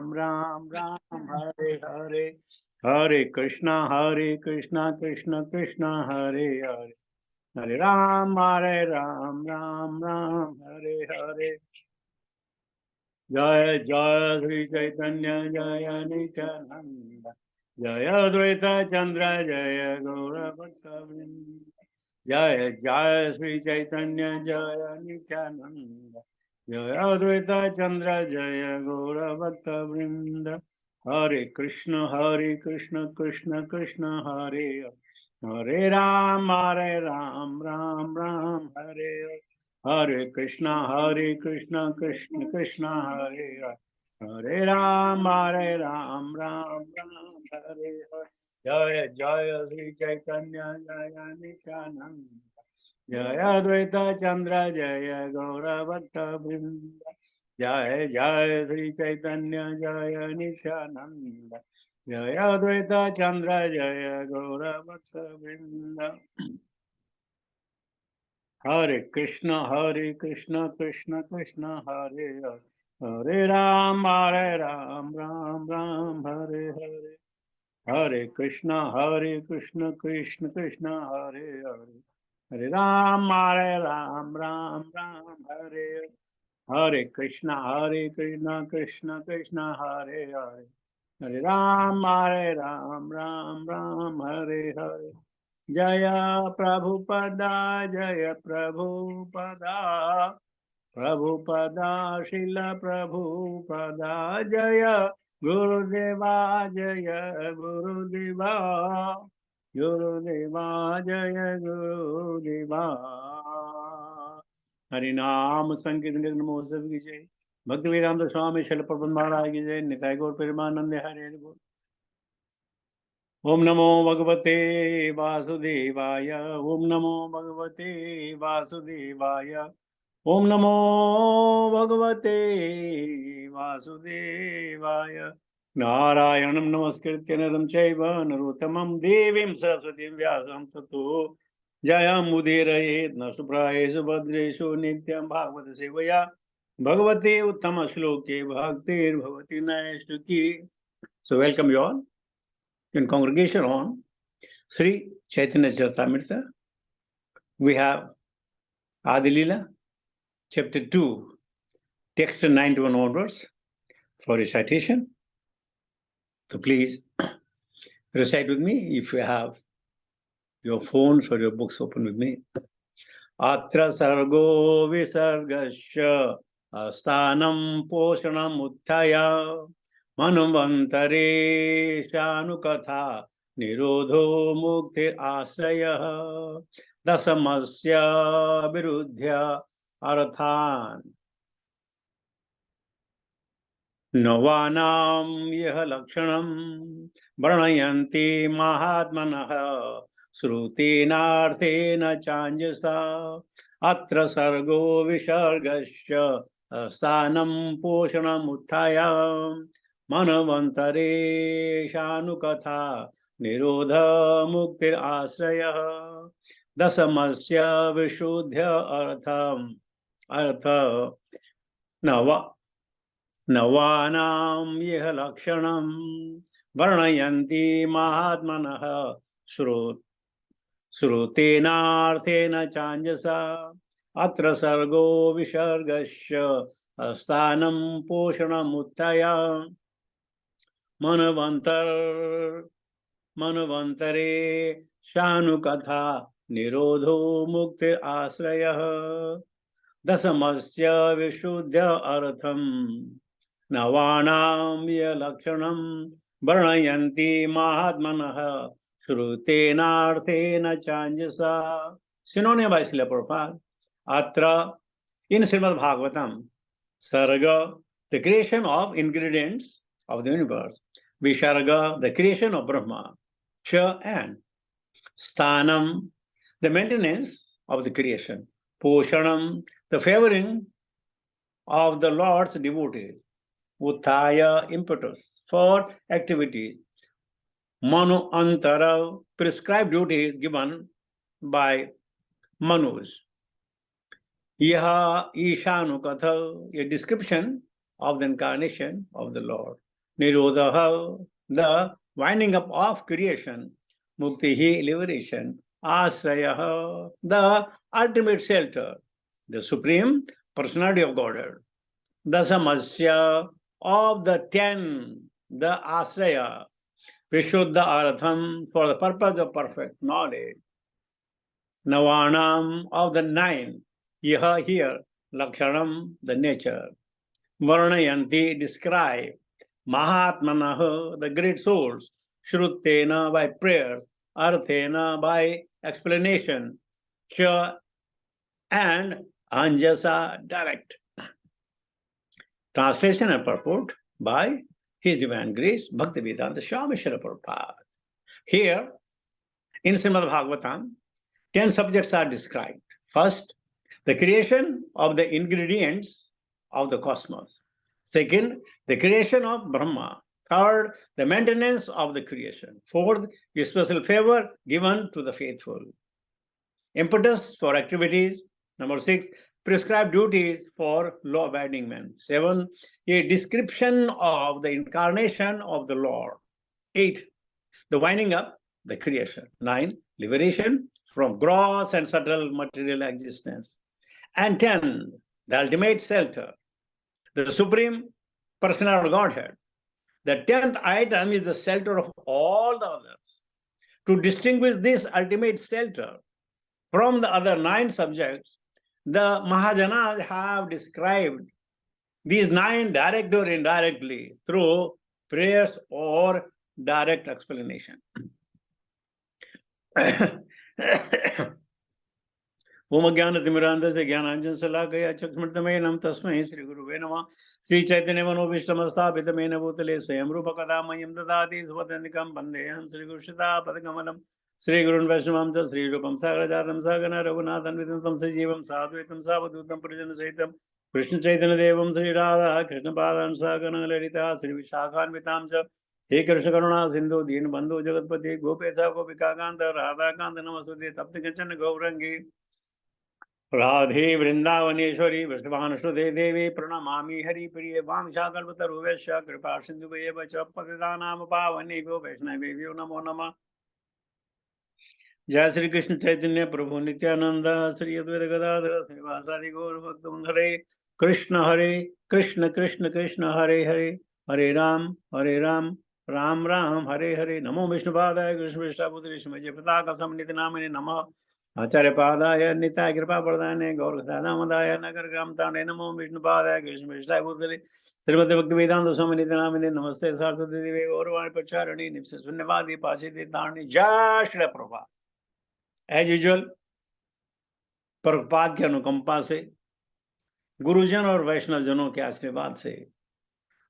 Ram, Ram Ram, Hare Hare, Hare Krishna, Krishna Krishna, Hare Hare, Hare Ram, Ram Ram, Hare Hare. Jaya Jaya Sri Chaitanya Jaya Nityananda, Jaya Advaita Chandra Jaya Gaura Bhattavrinda. Jaya Jaya Sri Chaitanya Jaya Nityananda, Jaya Advaita Chandra Jaya Gaura Bhattavrinda. Hare Krishna Krishna Krishna, Hare Hare Ram, Ram Ram, Hare Hare. Hare Krishna Krishna Krishna, Hare Hare. Hare Ram, Ram Ram, Hare Hare. Jaya Jaya Sri Chaitanya Jaya Nityananda, Jaya Advaita Chandra Jaya Gaura Bhattavrinda. Jaya Jaya Sri Chaitanya Jaya Nityananda, Jaya Advaita Chandra Jaya Gaura Bhattavrinda. Hare Krishna Krishna Krishna, Hare Hare. Hare Ram, Ram Ram, Hare Hare. Hare Krishna Krishna Krishna, Hare Hare. Hare Ram, Ram Ram, Hare Hare Krishna Krishna Krishna, Hare Hare. Hare Ram, Ram Ram, Hare Hare. Jaya Prabhupada, Jaya Prabhupada, Prabhupada, Srila Prabhupada, Jaya Gurudeva, Jaya Gurudeva, Gurudeva, Jaya Gurudeva. Harinam Sankirtan Mosam ki jai, Bhaktivedanta Swami Srila Prabhupada Maharaj ki jai, Nitai Gaur Premanande Hare Guru. Om Namo Bhagavate Vasudevaya, Om Namo Bhagavate Vasudevaya, Om Namo Bhagavate Vasudevaya. Narayanam Namaskritya Naram Chaiva Narottamam Devim Saraswatim Vyasam Tato Jayam Udiraye Nasuprayesu Bhadreshu Nityam Bhagavata Sevaya Bhagavate Uttama Shloke Bhaktir Bhavati Naishtuki. So welcome you all in congregation on Sri Chaitanya Charitamrita. We have Adi-lila, chapter 2, text 91 onwards for recitation. So please recite with me if you have your phones or your books open with me. Atra sargo visargasya asthanam poshanam uttaya manvantare shanukatha nirodho muktir asraya dasamasya viruddhya arthan Navanam yah lakshanam varnayanti mahatmanah Srutinarthena chanjasa atra sargo visargasya sthanam poshanam uttaya manavantare shanukatha nirodha muktir asraya dasamasya vishuddhya artha Navanam yeh lakshanam varnayanti mahatmanah Srutenarthena chanjasa atra sargo visargasya asthanam poshanam uttaya manavantare shanukatha nirodho muktir asraya dasamasya vishuddhya artham Navanam ya lakshanam varnayanti mahatmanah Srutenarthena chanjasa. Synonym by Srila Prabhupada. Atra, in Srimad Bhagavatam, Sarga, the creation of ingredients of the universe. Visarga, the creation of Brahma. Cha, and Sthanam, the maintenance of the creation. Poshanam, the favoring of the Lord's devotees. Uttaya, impetus for activity. Manu antara, prescribed duties given by Manus. Yaha Ishanukatha, a description of the incarnation of the Lord. Nirodha, the winding up of creation. Muktihi, liberation. Asraya, the ultimate shelter. The supreme personality of Godhead. Dasamasya, of the 10, the Asraya. Vishuddha Aratham, for the purpose of perfect knowledge. Navanam, of the 9, Yaha, here, Lakshanam, the nature. Varnayanti, describe. Mahatmanah, the great souls. Shruttena, by prayers. Arthena, by explanation. Cha, and Anjasa, direct. Translation and purport by His Divine Grace, Bhaktivedanta Swami Srila Prabhupada. Here, in Srimad Bhagavatam, 10 subjects are described. First, the creation of the ingredients of the cosmos. Second, the creation of Brahma. Third, the maintenance of the creation. Fourth, the special favor given to the faithful. Impetus for activities. Number 6, prescribed duties for law-abiding men. 7, a description of the incarnation of the Lord. 8, the winding up, the creation. 9, liberation from gross and subtle material existence. And 10, the ultimate shelter, the supreme personal Godhead. The 10th item is the shelter of all the others. To distinguish this ultimate shelter from the other 9 subjects, the Mahajanas have described these 9 directly or indirectly through prayers or direct explanation. ओम ज्ञानतिमिरान्धस्य ज्ञानाञ्जन शलाकया चक्षुर्मय नमः तस्मै श्री गुरुवे नमः श्री चैतन्य मनोभीष्टमस्थापितमेन भूतले स्वयं रूप कदा मह्यं ददाति स्वतन्त्रं वन्देऽहं श्री गुरुश्रितापदकमलं श्री गुरुन् वैष्णवं च श्री रूपं सागरजातं सागन रघुनाथन्वितं तं सजीवं साद्वैतं सावधूतं परिजनसहितं कृष्ण चैतन्य देवं श्री राधा कृष्णपादान् सागन ललिता श्री विशाखान्वितां च हे कृष्ण करुणा सिंधु दीन बंधु जगतपति गोपेशा गोपिकाकांत राधाकांत नमस्ते तप्त कंचन गौरंगी राधे वृंदावनेश्वरी वृषभानुसुते देवी प्रणमामि हरिप्रिये वांशाकल्पतरुभ्यश्च कृपा सिन्धुभ्येव च पतितानां पावनेभ्यो वैष्णवेभ्यो नमो नमः। जय श्री कृष्ण चैतन्य प्रभु नित्यानंद श्री अद्वैत गदाधर श्रीवासादि गौर भक्तवृंद हरे कृष्ण कृष्ण कृष्ण हरे हरे हरे राम राम राम हरे हरे नमो विष्णुपादाय कृष्ण विष्णुपुत्र विष्णु पताका समन्वित नामिने नमः आचार्य पादाय निताय कृपा प्रदाने गौरदानमदाय नगर ग्राम ताने नमो विष्णुपादाय कृष्ण विष्णुपुत्र श्रीमद् भक्ति वेदांत समन्वित नामिने नमस्ते सरस्वती देवी गौरवाणी प्रचारिणी नित्य शून्यवादी पाशिते तारणी जय श्री प्रभुपाद। एज यूजुअल प्रभुपाद की अनुकंपा से, गुरुजन और वैष्णव जनों के आशीर्वाद से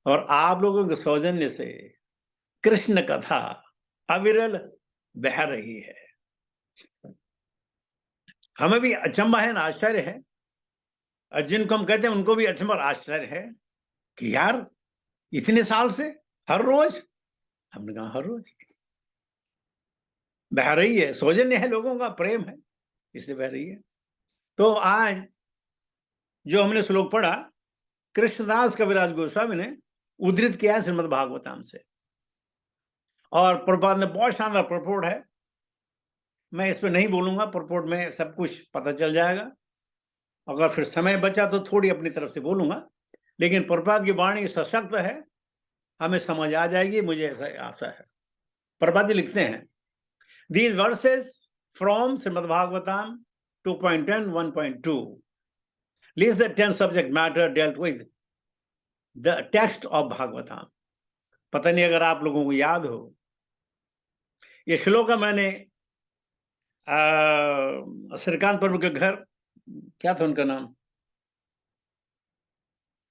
और आप लोगों के सौजन्य से कृष्ण कथा अविरल बह रही है। हमें भी अचंभा है ना, आश्चर्य है, और जिनको हम कहते हैं उनको भी अचंभा और आश्चर्य है कि यार इतने साल से हर रोज, हमने कहा हर रोज बह रही है, सौजन्य है, लोगों का प्रेम है, इसलिए बह रही है। तो आज जो हमने श्लोक पढ़ा, कृष्णदास कविराज गोस्वामी ने उद्धृत किया है श्रीमद् भागवतम से, और प्रभुपाद ने बहुत शानदार प्रपोर्ट है। मैं इस पर नहीं बोलूंगा, प्रपोर्ट में सब कुछ पता चल जाएगा। अगर फिर समय बचा तो थोड़ी अपनी तरफ से बोलूंगा, लेकिन प्रभुपाद की वाणी सशक्त है, हमें समझ आ जाएगी, मुझे ऐसा आशा है। प्रभुपाद जी लिखते हैं, These verses from Srimad Bhagavatam 2.10, 1.2 list the 10 subject matter dealt with the text of Bhagavatam. पता नहीं अगर आप लोगों को याद हो, ये श्लोक मैंने श्रीकांत प्रभु के घर, क्या था उनका नाम,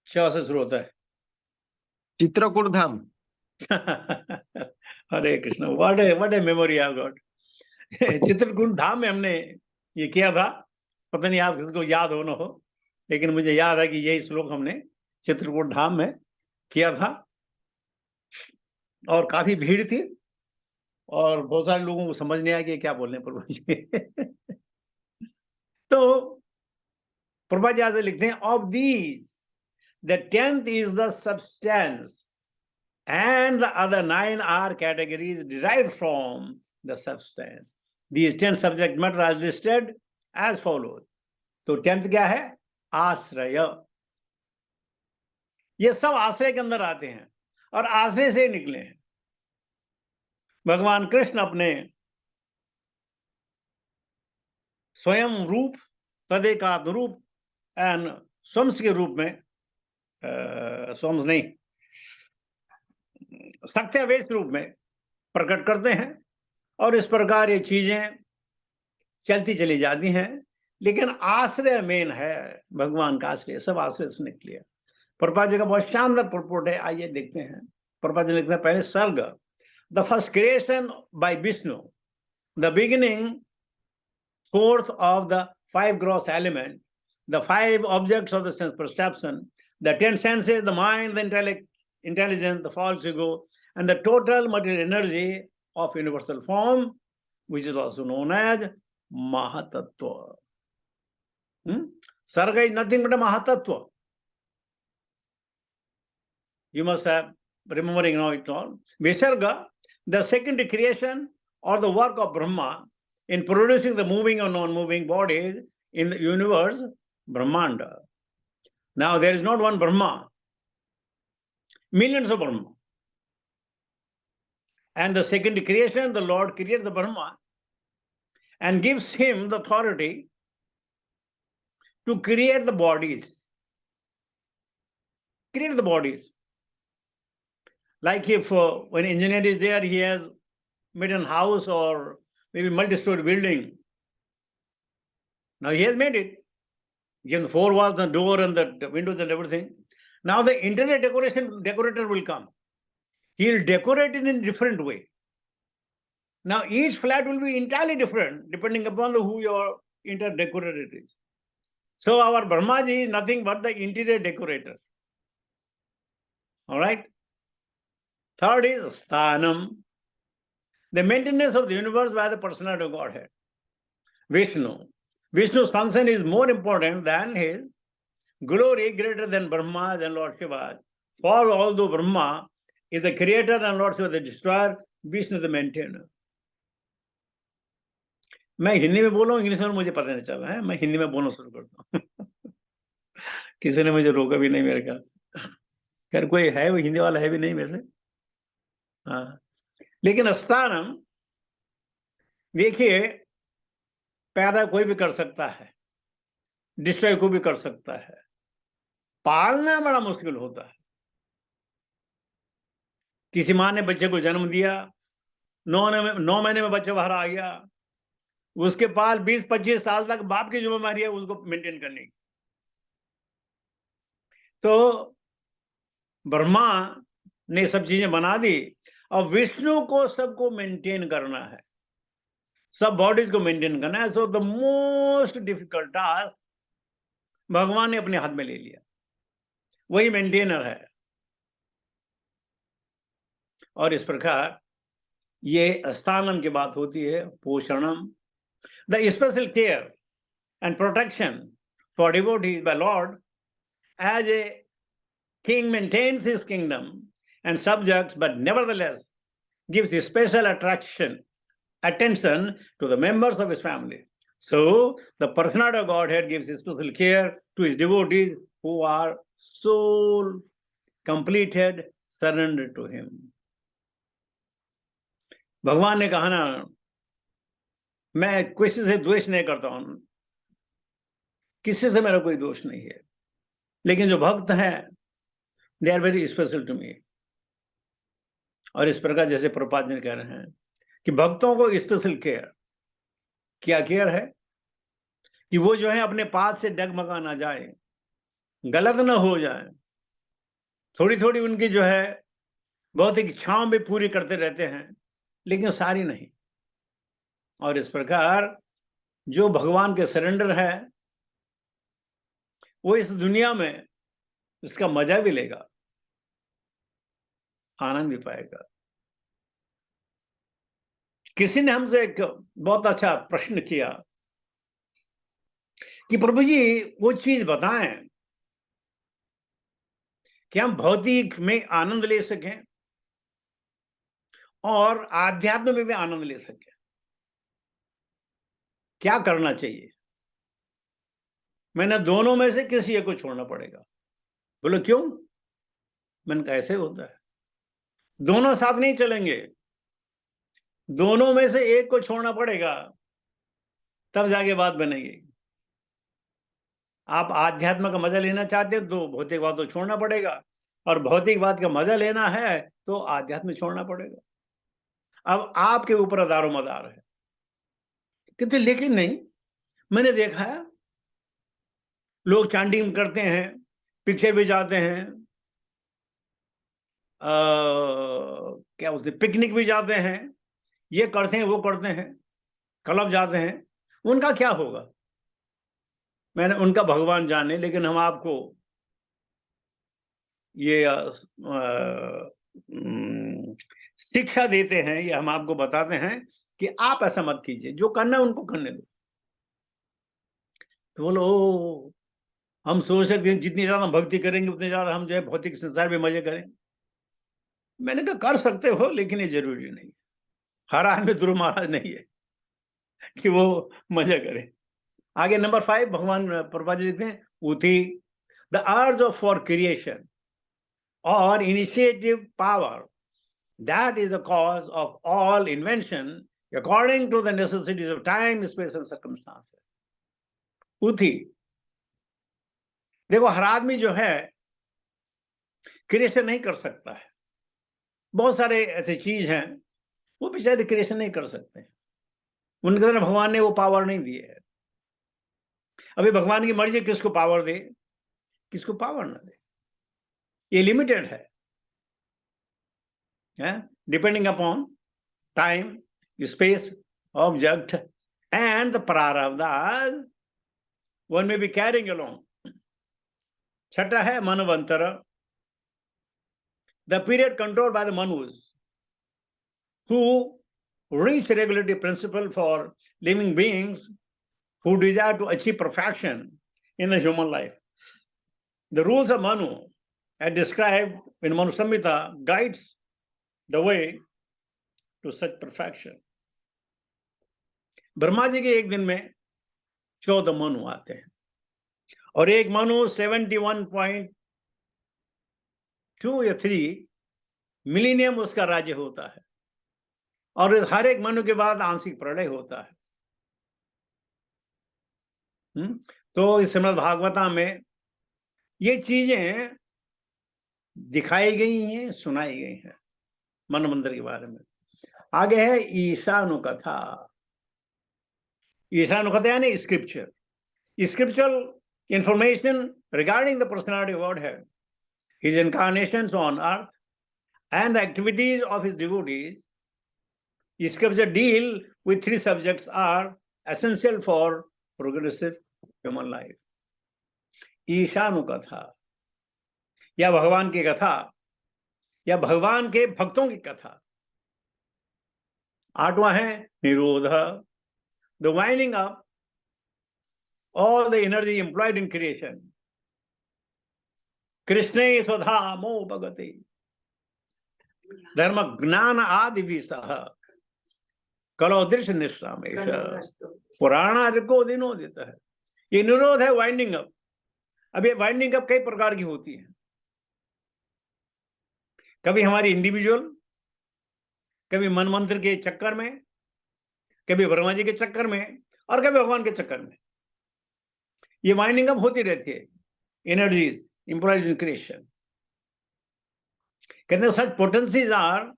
च से शुरू होता है, Chitrakoot Dham. Hare Krishna, what a memory I got. Chitrakoot Dham में हमने ये किया था, पता नहीं आप किसी को याद हो ना हो, लेकिन मुझे याद है कि यही श्लोक हमने चित्रकूट धाम में किया था, और काफी भीड़ थी और बहुत सारे लोगों को समझ नहीं आया कि क्या बोल रहे हैं प्रभु जी। तो प्रभा जी आगे लिखते हैं, of these the 10th is the substance and the other 9 are categories derived from the substance. These 10 subject matter are listed as follows. तो 10th क्या है? आश्रय. ये सब आश्रय के अंदर आते हैं और आश्रय से निकले हैं. भगवान कृष्ण अपने स्वयं रूप, तदेकात्म रूप एंड स्वंस के रूप में, स्वंस नहीं, सत्यावेश रूप में प्रकट करते हैं और इस प्रकार ये चीजें चलती चली जाती हैं. लेकिन आश्रय मेन है, भगवान का आश्रय, सब आश्रय से निकले. प्रभुपाद जी का बहुत शानदार प्रपोर्ट है, आइए देखते हैं. प्रभुपाद जी लिखते हैं पहले सर्ग, the first creation bye Vishnu, the beginning fourth of the 5 gross element, the 5 objects of the sense perception, the 10 senses, the mind, the intelligence, the false ego, and the total material energy of universal form, which is also known as Mahatattva. Sarga is nothing but a Mahatattva. You must have remembering now it all. Visarga, the second creation or the work of Brahma in producing the moving or non-moving bodies in the universe, Brahmanda. Now there is not one Brahma, millions of Brahma. And the second creation, the Lord creates the Brahma and gives him the authority to create the bodies. Create the bodies. Like if when engineer is there, he has made a house or maybe multi-story building. Now he has made it. He has the 4 walls, the door and the windows and everything. Now the interior decorator will come. He will decorate it in a different way. Now each flat will be entirely different depending upon who your interior decorator is. So our Brahmaji is nothing but the interior decorator. All right. Third is Sthanam, the maintenance of the universe by the personality of Godhead. Vishnu. Vishnu's function is more important than his glory, greater than Brahma's and Lord Shiva's. For although Brahma is the creator and Lord Shiva the destroyer, Vishnu is the maintainer. मैं हिंदी में बोलूं, English में मुझे पता नहीं चला है, मैं हिंदी में बोलना शुरू करता हूँ. किसी ने मुझे रोका भी नहीं मेरे ख्याल से. खैर कोई है, वो हिंदी वाला है भी नहीं वैसे. हाँ, लेकिन स्थानम देखिए, पैदा कोई भी कर सकता है, डिस्ट्रॉय को भी कर सकता है, पालना बड़ा मुश्किल होता है. किसी माँ ने बच्चे को जन्म दिया, 9 महीने में बच्चा बाहर आ गया, उसके पास 20-25 साल तक बाप की जिम्मेदारी है उसको मेंटेन करने की. तो ब्रह्मा ने सब चीजें बना दी, और विष्णु को सबको मेंटेन करना है, सब बॉडीज को मेंटेन करना है. So the most difficult task भगवान ने अपने हाथ में ले लिया, वही मेंटेनर है. और इस प्रकार ये स्थानम की बात होती है. Poshanam, the special care and protection for devotees by lord as a king maintains his kingdom and subjects, but nevertheless gives special attention to the members of his family. So the personality of Godhead gives special care to his devotees who are soul completed, surrendered to him. भगवान ने कहा ना, मैं किसी से द्वेष नहीं करता हूं, किसी से मेरा कोई दोष नहीं है, लेकिन जो भक्त हैं they are very special to me. और इस प्रकार जैसे प्रभुपाद जी कह रहे हैं कि भक्तों को स्पेशल केयर, क्या केयर है कि वो जो है अपने पास से डगमगा ना जाए, गलत ना हो जाए. थोड़ी थोड़ी उनकी जो है भौतिक इच्छाओं भी पूरी करते रहते हैं, लेकिन सारी नहीं. और इस प्रकार जो भगवान के सरेंडर है वो इस दुनिया में इसका मजा भी लेगा, आनंद भी पाएगा. किसी ने हमसे एक बहुत अच्छा प्रश्न किया कि प्रभु जी वो चीज बताएं कि हम भौतिक में आनंद ले सकें और आध्यात्म में भी आनंद ले सके। क्या करना चाहिए? मैंने दोनों में से किसी एक को छोड़ना पड़ेगा। बोलो क्यों? मैंने कहा ऐसे होता है, दोनों साथ नहीं चलेंगे, दोनों में से एक को छोड़ना पड़ेगा, तब जाके बात बनेगी। आप आध्यात्म का मजा लेना चाहते हो तो भौतिकवाद को छोड़ना पड़ेगा, और भौतिकवाद का मजा लेना है तो आध्यात्म छोड़ना पड़ेगा। अब आपके ऊपर दारो मदार है। कहते लेकिन नहीं, मैंने देखा है लोग चैंटिंग करते हैं, पिक्चर भी जाते हैं, क्या बोलते, पिकनिक भी जाते हैं, ये करते हैं वो करते हैं, क्लब जाते हैं, उनका क्या होगा? मैंने उनका भगवान जाने, लेकिन हम आपको ये शिक्षा देते हैं, ये हम आपको बताते हैं कि आप ऐसा मत कीजिए, जो करना है उनको करने दो। तो बोलो हम सोच सकते हैं जितनी ज्यादा भक्ति करेंगे उतने ज्यादा हम जो है भौतिक संसार में मजे करेंगे। मैंने कहा कर सकते हो, लेकिन ये जरूरी नहीं है। हर आदमी ध्रुव महाराज नहीं है कि वो मजा करे। आगे नंबर 5 भगवान प्रभुपाद जी लिखते हैं, uti the urge of for creation और initiative power, that is the cause of all invention according to the necessities of time, space and circumstances. उठी, देखो हर आदमी जो है क्रिएशन नहीं कर सकता है। बहुत सारे ऐसे चीज हैं वो बेचारे क्रिएशन नहीं कर सकते हैं, उनके अंदर भगवान ने वो पावर नहीं दी है। अभी भगवान की मर्जी किसको पावर दे, किसको पावर ना दे, ये लिमिटेड है, depending upon time, space, object and the prarabdha one may be carrying along. छठा है मनवंतर, the period controlled by the manus who reach regulatory principle for living beings who desire to achieve perfection in the human life. The rules of Manu as described in Manu Samhita guides the way to such perfection. Brahma ji के एक दिन में 14 मनु आते हैं, और एक मनु 71.2 या 3 millennium उसका राज्य होता है, और हर एक मनु के बाद आंशिक प्रलय होता है। तो इस श्रीमद् भागवतम में ये चीजें दिखाई गई हैं, सुनाई गई हैं मन मंदिर के बारे में। आगे है ईशानु कथा। ईशानु कथा यानी scripture, scriptural information regarding the personality of Godhead, his incarnations on earth, and the activities of his devotees. Scripture deal with 3 subjects are essential for progressive human life. Ishanu कथा या भगवान की कथा या भगवान के भक्तों की कथा। 8वां है निरोध, the winding up all the energy employed in creation. कृष्णे स्वधामो भगते धर्म ज्ञान आदि विसह कलो दृश्य निष्ठाम पुराण को दिनों देता है। ये निरोध है, वाइंडिंग अप। अब ये वाइंडिंग अप कई प्रकार की होती है, कभी हमारी इंडिविजुअल, कभी मन मंत्र के चक्कर में, कभी ब्रह्मा जी के चक्कर में, और कभी भगवान के चक्कर में। ये वाइंडिंग अप होती रहती है, एनर्जीज employed in creation. कहते हैं such potencies are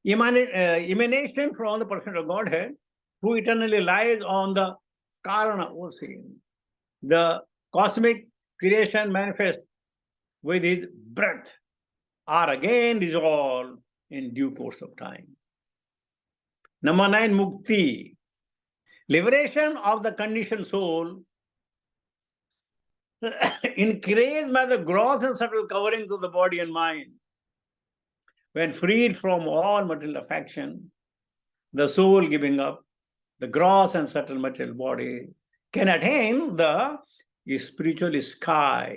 emanation from the person of Godhead who eternally lies on the Karana ocean. The cosmic creation manifest with his breath are again dissolved in due course of time. Number 9, Mukti, liberation of the conditioned soul increased by the gross and subtle coverings of the body and mind. When freed from all material affection, the soul giving up the gross and subtle material body can attain the spiritual sky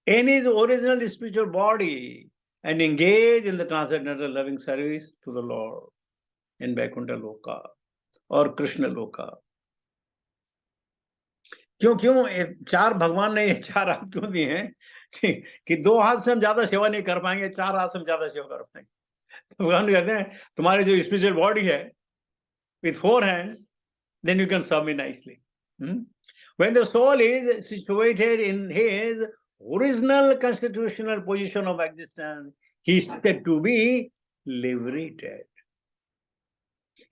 in his original spiritual body and engage in the transcendental loving service to the Lord in Vaikuntha Loka or Krishna Loka. क्यों चार भगवान ने ये चार हाथ क्यों दिए हैं कि दो हाथ से हम ज्यादा सेवा नहीं कर पाएंगे, चार हाथ से हम ज्यादा सेवा कर पाएंगे. भगवान कहते हैं तुम्हारी जो स्पिरिचुअल बॉडी है with 4 hands, then you can serve me nicely. When the soul is situated in his original constitutional position of existence, he is said to be liberated.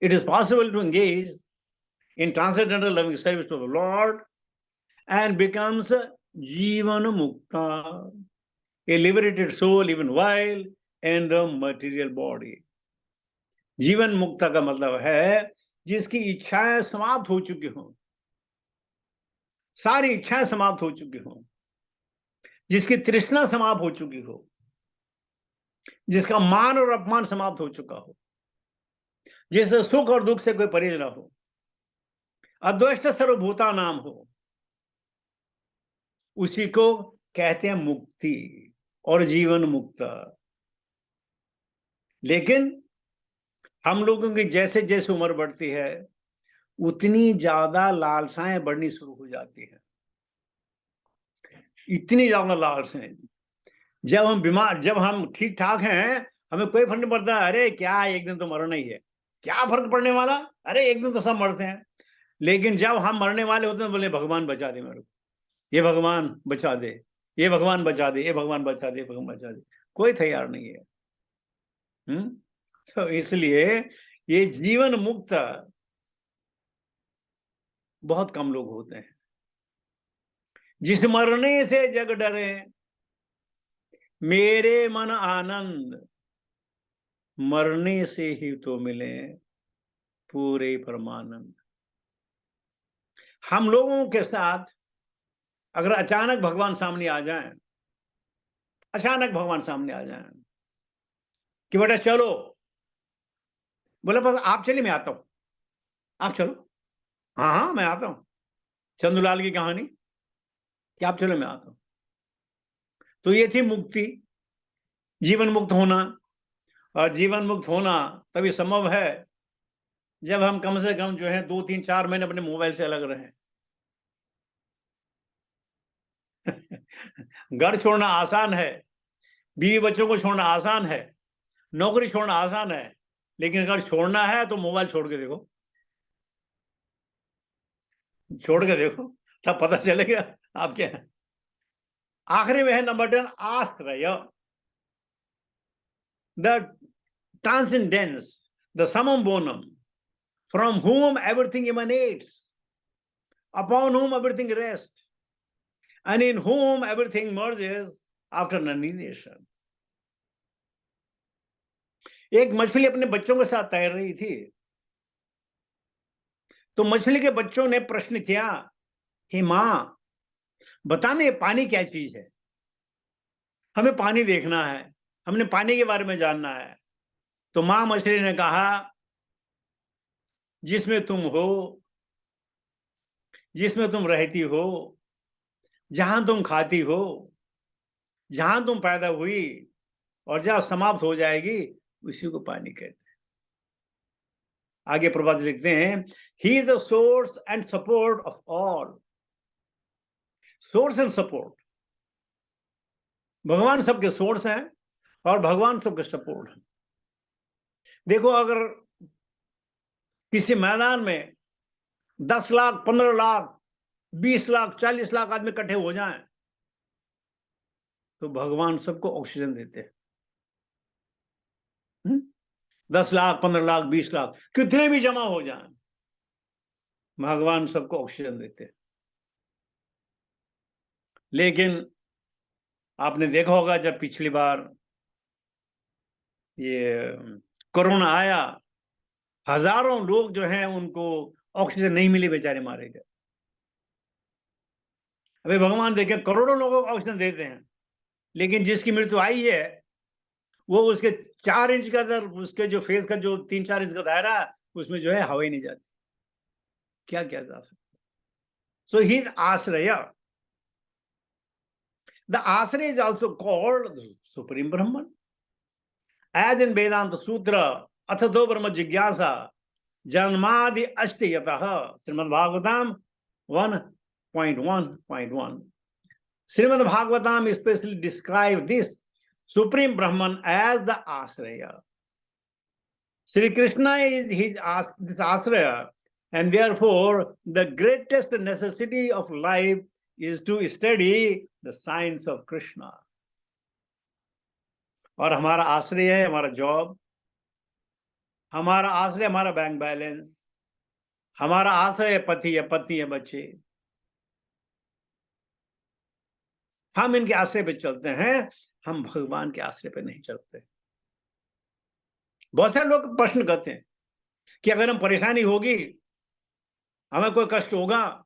It is possible to engage in transcendental loving service to the Lord and becomes Jivana Mukta, a liberated soul even while in the material body. जीवन मुक्ता का मतलब है जिसकी इच्छाएं समाप्त हो चुकी हों, सारी इच्छाएं समाप्त हो चुकी हों, जिसकी तृष्णा समाप्त हो चुकी हो, जिसका मान और अपमान समाप्त हो चुका हो, जिसे सुख और दुख से कोई परहेज ना हो, अद्वैत सर्वभूता नाम हो, उसी को कहते हैं मुक्ति और जीवन मुक्ता. लेकिन हम लोगों की जैसे जैसे उम्र बढ़ती है उतनी ज्यादा लालसाएं बढ़नी शुरू हो जाती है. इतनी ज्यादा लालसाएं. जब हम ठीक ठाक हैं हमें कोई फर्क नहीं पड़ता. अरे क्या एक दिन तो मरना ही है, क्या फर्क पड़ने वाला, अरे एक दिन तो सब मरते हैं. लेकिन जब हम मरने वाले होते हैं बोले भगवान बचा दे मेरे को, ये भगवान बचा दे, ये भगवान बचा दे, ये भगवान बचा दे, भगवान बचा दे. कोई तैयार नहीं है. तो इसलिए ये जीवन मुक्त बहुत कम लोग होते हैं. जिस मरने से जग डरे मेरे मन आनंद, मरने से ही तो मिले पूरे परमानंद. हम लोगों के साथ अगर अचानक भगवान सामने आ जाएं, अचानक भगवान सामने आ जाएं कि बेटा चलो, बोले बस आप चलिए मैं आता हूं, आप चलो. हाँ मैं आता हूं. चंदूलाल की कहानी कि आप चलो मैं आता हूं. तो ये थी मुक्ति, जीवन मुक्त होना. और जीवन मुक्त होना तभी संभव है जब हम कम से कम जो है 2, 3, 4 महीने अपने मोबाइल से अलग रहें. घर छोड़ना आसान है, बीवी बच्चों को छोड़ना आसान है, नौकरी छोड़ना आसान है, लेकिन अगर छोड़ना है तो मोबाइल छोड़ के देखो, छोड़ के देखो, तब पता चलेगा आप क्या है. आखिरी में है नंबर 10, आश्रय. The transcendence, the summum bonum, from whom everything emanates, upon whom everything rests, and in whom everything merges after annihilation. एक मछली अपने बच्चों के साथ तैर रही थी, तो मछली के बच्चों ने प्रश्न किया कि मां बताने पानी क्या चीज है, हमें पानी देखना है, हमने पानी के बारे में जानना है. तो मां मछली ने कहा जिसमें तुम हो, जिसमें तुम रहती हो, जहां तुम खाती हो, जहां तुम पैदा हुई और जहां समाप्त हो जाएगी, उसी को पानी कहते हैं. आगे प्रभात लिखते हैं, he is the source and support of all. Source and support, भगवान सबके सोर्स हैं और भगवान सबके सपोर्ट हैं. देखो अगर किसी मैदान में 10 लाख, 15 लाख, 20 लाख, 40 लाख आदमी इकट्ठे हो जाएं, तो भगवान सबको ऑक्सीजन देते हैं. 10 लाख, 15 लाख, 20 लाख, कितने भी जमा हो जाएं, भगवान सबको ऑक्सीजन देते हैं. लेकिन आपने देखा होगा जब पिछली बार ये कोरोना आया, हजारों लोग जो हैं उनको ऑक्सीजन नहीं मिली, बेचारे मारे गए. अभी भगवान देखे करोड़ों लोगों को ऑक्सीजन देते हैं, लेकिन जिसकी मृत्यु आई है वो उसके 4 इंच का अंदर, उसके जो फेस का जो 3-4 इंच का दायरा, उसमें जो है हवा ही नहीं जाती. क्या क्या जा सकता. So he is ashraya. The ashraya is also called supreme Brahman. As in Vedanta Sutra अथतो ब्रह्म जिज्ञासा जन्मादि अष्टयतः Srimad Bhagavatam 1.1.1 Srimad Bhagavatam specially describe this supreme Brahman as the ashraya. Sri Krishna is this ashraya, and therefore the greatest necessity of life is to study the science of Krishna. और हमारा आश्रय है हमारा जॉब, हमारा आश्रय हमारा बैंक बैलेंस, हमारा आश्रय है पति है पत्नी है बच्चे. हम इनके आश्रय पे चलते हैं, हम भगवान के आश्रय पे नहीं चलते. बहुत सारे लोग प्रश्न करते हैं कि अगर हम परेशानी होगी, हमें कोई कष्ट होगा,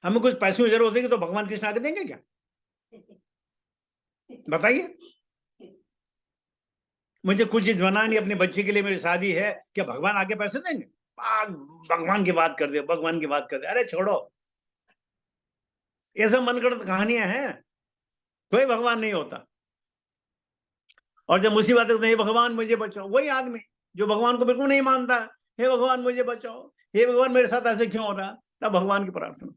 हमें कुछ पैसों की जरूरत होगी, तो भगवान कृष्ण आके देंगे क्या? बताइए. मुझे कुछ चीज बनानी, अपने बच्चे के लिए मेरी शादी है, क्या भगवान आके पैसे देंगे? भगवान की बात कर दे, भगवान की बात कर दे. अरे छोड़ो, ये सब मनगढ़ंत कहानियां हैं. कोई भगवान नहीं होता. और जब मुसीबत है तो हे भगवान मुझे बचाओ, वही आदमी जो भगवान को बिल्कुल नहीं मानता, हे भगवान मुझे बचाओ, हे भगवान मेरे साथ ऐसे क्यों हो रहा, तब भगवान की प्रार्थना.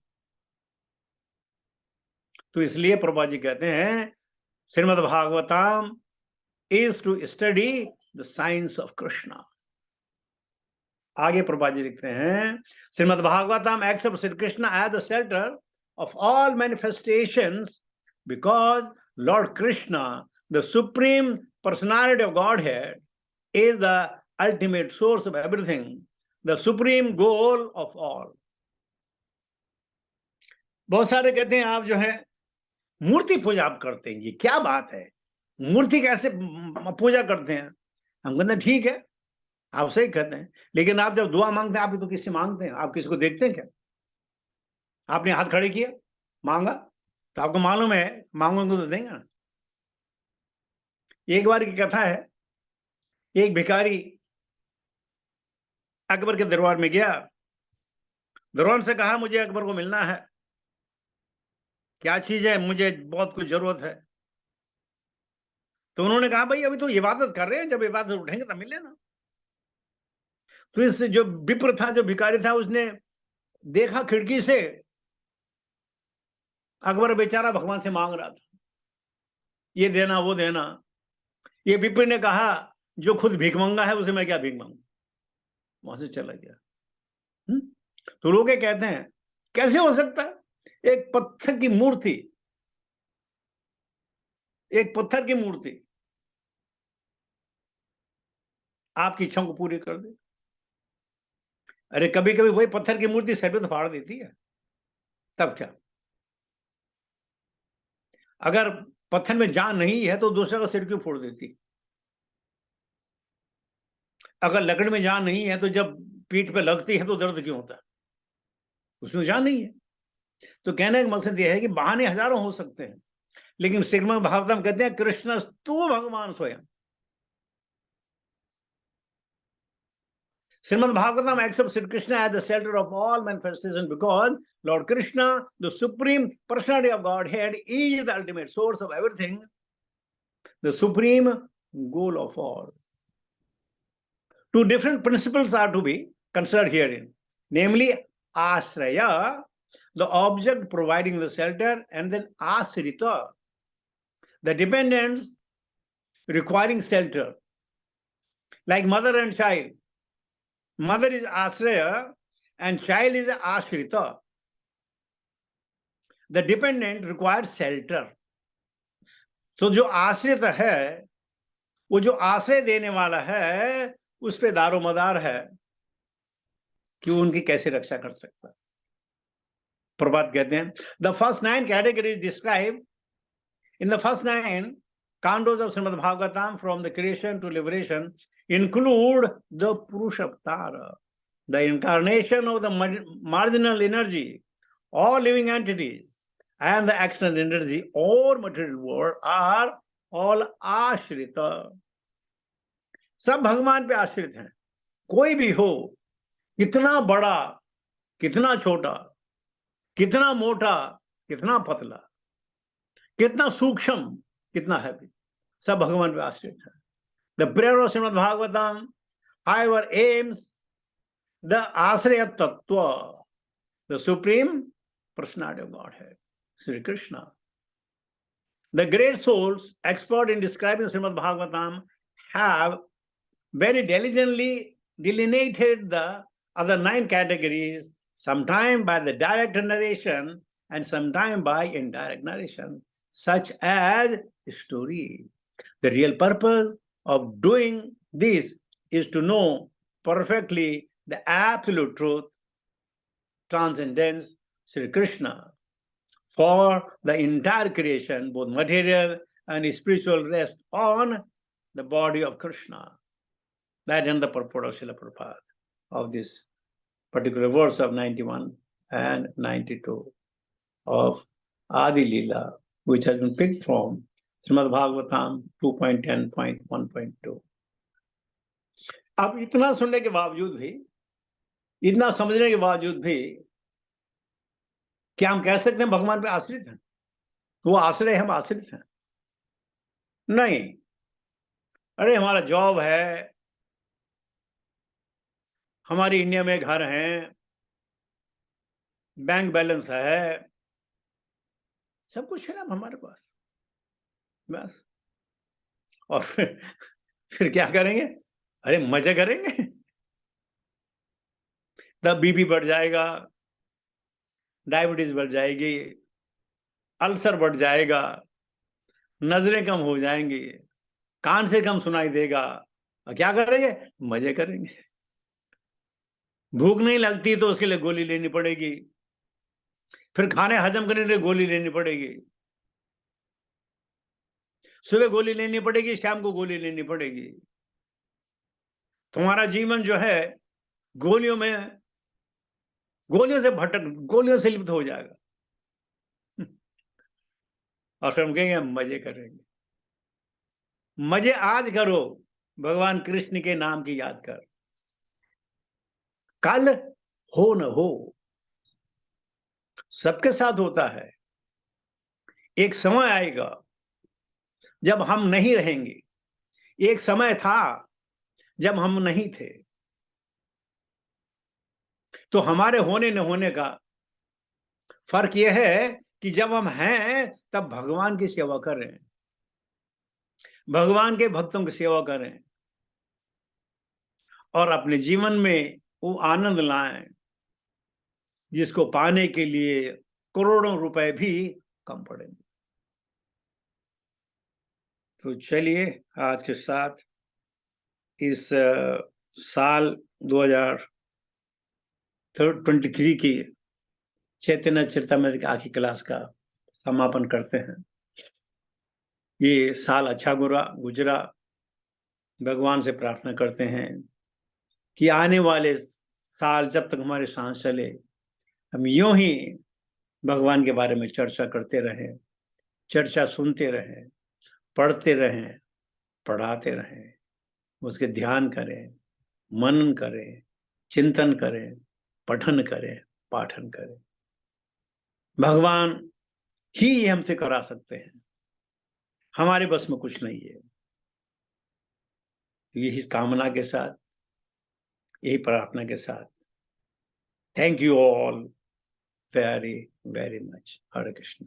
तो इसलिए प्रभुपाद जी कहते हैं Srimad Bhagavatam is to study the science of Krishna. आगे प्रभुपाद जी लिखते हैं Srimad Bhagavatam accept Shri Krishna as the shelter of all manifestations because lord Krishna the supreme personality of Godhead is the ultimate source of everything, the supreme goal of all. बहुत सारे कहते हैं आप जो है मूर्ति पूजा आप करते हैं, ये क्या बात है, मूर्ति कैसे पूजा करते हैं? हम कहते हैं ठीक है, आप सही कहते हैं, लेकिन आप जब दुआ मांगते हैं, आप तो किससे मांगते हैं? आप किसी को देखते हैं क्या? आपने हाथ खड़े किया, मांगा, तो आपको मालूम है मांगोगे तो देंगे ना. एक बार की कथा है, एक भिखारी अकबर के दरबार में गया, दरबार से कहा मुझे अकबर को मिलना है. क्या चीज है? मुझे बहुत कुछ जरूरत है. तो उन्होंने कहा भाई अभी तो इबादत कर रहे हैं, जब इबादत उठेंगे तब मिले ना. तो इस जो विप्र था, जो भिखारी था, उसने देखा खिड़की से अकबर बेचारा भगवान से मांग रहा था, ये देना वो देना. ये विप्र ने कहा जो खुद भीख मंगा है उसे मैं क्या भीख मांगू, वहां से चला गया. तो लोग कहते हैं कैसे हो सकता है, एक पत्थर की मूर्ति, एक पत्थर की मूर्ति आपकी इच्छाओं को पूरी कर दे. अरे कभी कभी वही पत्थर की मूर्ति सर पे तो फाड़ देती है, तब क्या? अगर पत्थर में जान नहीं है तो दूसरे का सिर क्यों फोड़ देती? अगर लकड़ी में जान नहीं है तो जब पीठ पे लगती है तो दर्द क्यों होता है? उसमें जान नहीं है. तो कहने का मकसद यह है कि बहाने हजारों हो सकते हैं, लेकिन श्रीमद् भागवतम कहते हैं कृष्ण तू भगवान स्वयं. Shrimad Bhagavatam accepts Sri Krishna as the shelter of all manifestations because Lord Krishna, the supreme personality of Godhead, is the ultimate source of everything, the supreme goal of all. Two different principles are to be considered herein, namely ashraya, the object providing the shelter, and then ashrita, the dependents requiring shelter, like mother and child. Mother is ashraya and child is ashrita. The dependent requires shelter. तो जो आश्रित है, वो जो आश्रय देने वाला है, उस पे दारोमदार है कि वो उनकी कैसे रक्षा कर सकता है. प्रभात कहते हैं the first 9 categories described in the first 9 cantos of Srimad Bhagavatam from the creation to liberation include the Purushavatara, the incarnation of the marginal energy. All living entities and the action energy or material world are all ashrita. सब भगवान पे आश्रित हैं. कोई भी हो, कितना बड़ा, कितना छोटा, कितना मोटा, कितना पतला, कितना सूक्ष्म, कितना हैवी, सब भगवान पे आश्रित है. The prayer of Srimad Bhagavatam, however, aims the Asraya Tattva, the Supreme Personality of Godhead, Sri Krishna. The great souls, expert in describing Srimad Bhagavatam, have very diligently delineated the other 9 categories, sometime by the direct narration and sometime by indirect narration, such as story. The real purpose of doing this is to know perfectly the absolute truth, transcendence, Sri Krishna. For the entire creation, both material and spiritual, rest on the body of Krishna. That is the purport of Srila Prabhupada of this particular verse of 91 and 92 of Adi Leela, which has been picked from Srimad Bhagavatam 2.10.1.2. अब इतना सुनने के बावजूद भी, इतना समझने के बावजूद भी, क्या हम कह सकते हैं भगवान पे आश्रित हैं? वो आश्रय, हम आश्रित हैं? नहीं। अरे हमारा जॉब है, हमारी इंडिया में घर हैं, बैंक बैलेंस है, सब कुछ है ना हमारे पास, बस। और फिर क्या करेंगे? अरे मजे करेंगे। तब बीपी बढ़ जाएगा, डायबिटीज बढ़ जाएगी, अल्सर बढ़ जाएगा, नजरें कम हो जाएंगी, कान से कम सुनाई देगा। और क्या करेंगे? मजे करेंगे। भूख नहीं लगती तो उसके लिए गोली लेनी पड़ेगी, फिर खाने हजम करने के लिए गोली लेनी पड़ेगी, सुबह गोली लेनी पड़ेगी, शाम को गोली लेनी पड़ेगी। तुम्हारा जीवन जो है गोलियों से लिप्त हो जाएगा। और फिर हम कहेंगे मजे करेंगे। मजे आज करो, भगवान कृष्ण के नाम की याद कर। कल हो न हो, सबके साथ होता है। एक समय आएगा जब हम नहीं रहेंगे। एक समय था जब हम नहीं थे। तो हमारे होने न होने का फर्क यह है कि जब हम हैं तब भगवान की सेवा करें, भगवान के भक्तों की सेवा करें और अपने जीवन में वो आनंद लाएं जिसको पाने के लिए करोड़ों रुपए भी कम पड़ेंगे। तो चलिए आज के साथ इस साल 2023 की चैतन्य चरितमृत आखिरी क्लास का समापन करते हैं। ये साल अच्छा गुजरा। भगवान से प्रार्थना करते हैं कि आने वाले साल जब तक हमारे सांस चले, हम यूं ही भगवान के बारे में चर्चा करते रहें, चर्चा सुनते रहें, पढ़ते रहें, पढ़ाते रहें, उसके ध्यान करें, मनन करें, चिंतन करें, पठन करें, पाठन करें। भगवान ही ये हमसे करा सकते हैं, हमारे बस में कुछ नहीं है। यही कामना के साथ, यही प्रार्थना के साथ, thank you all very very much. Hare Krishna.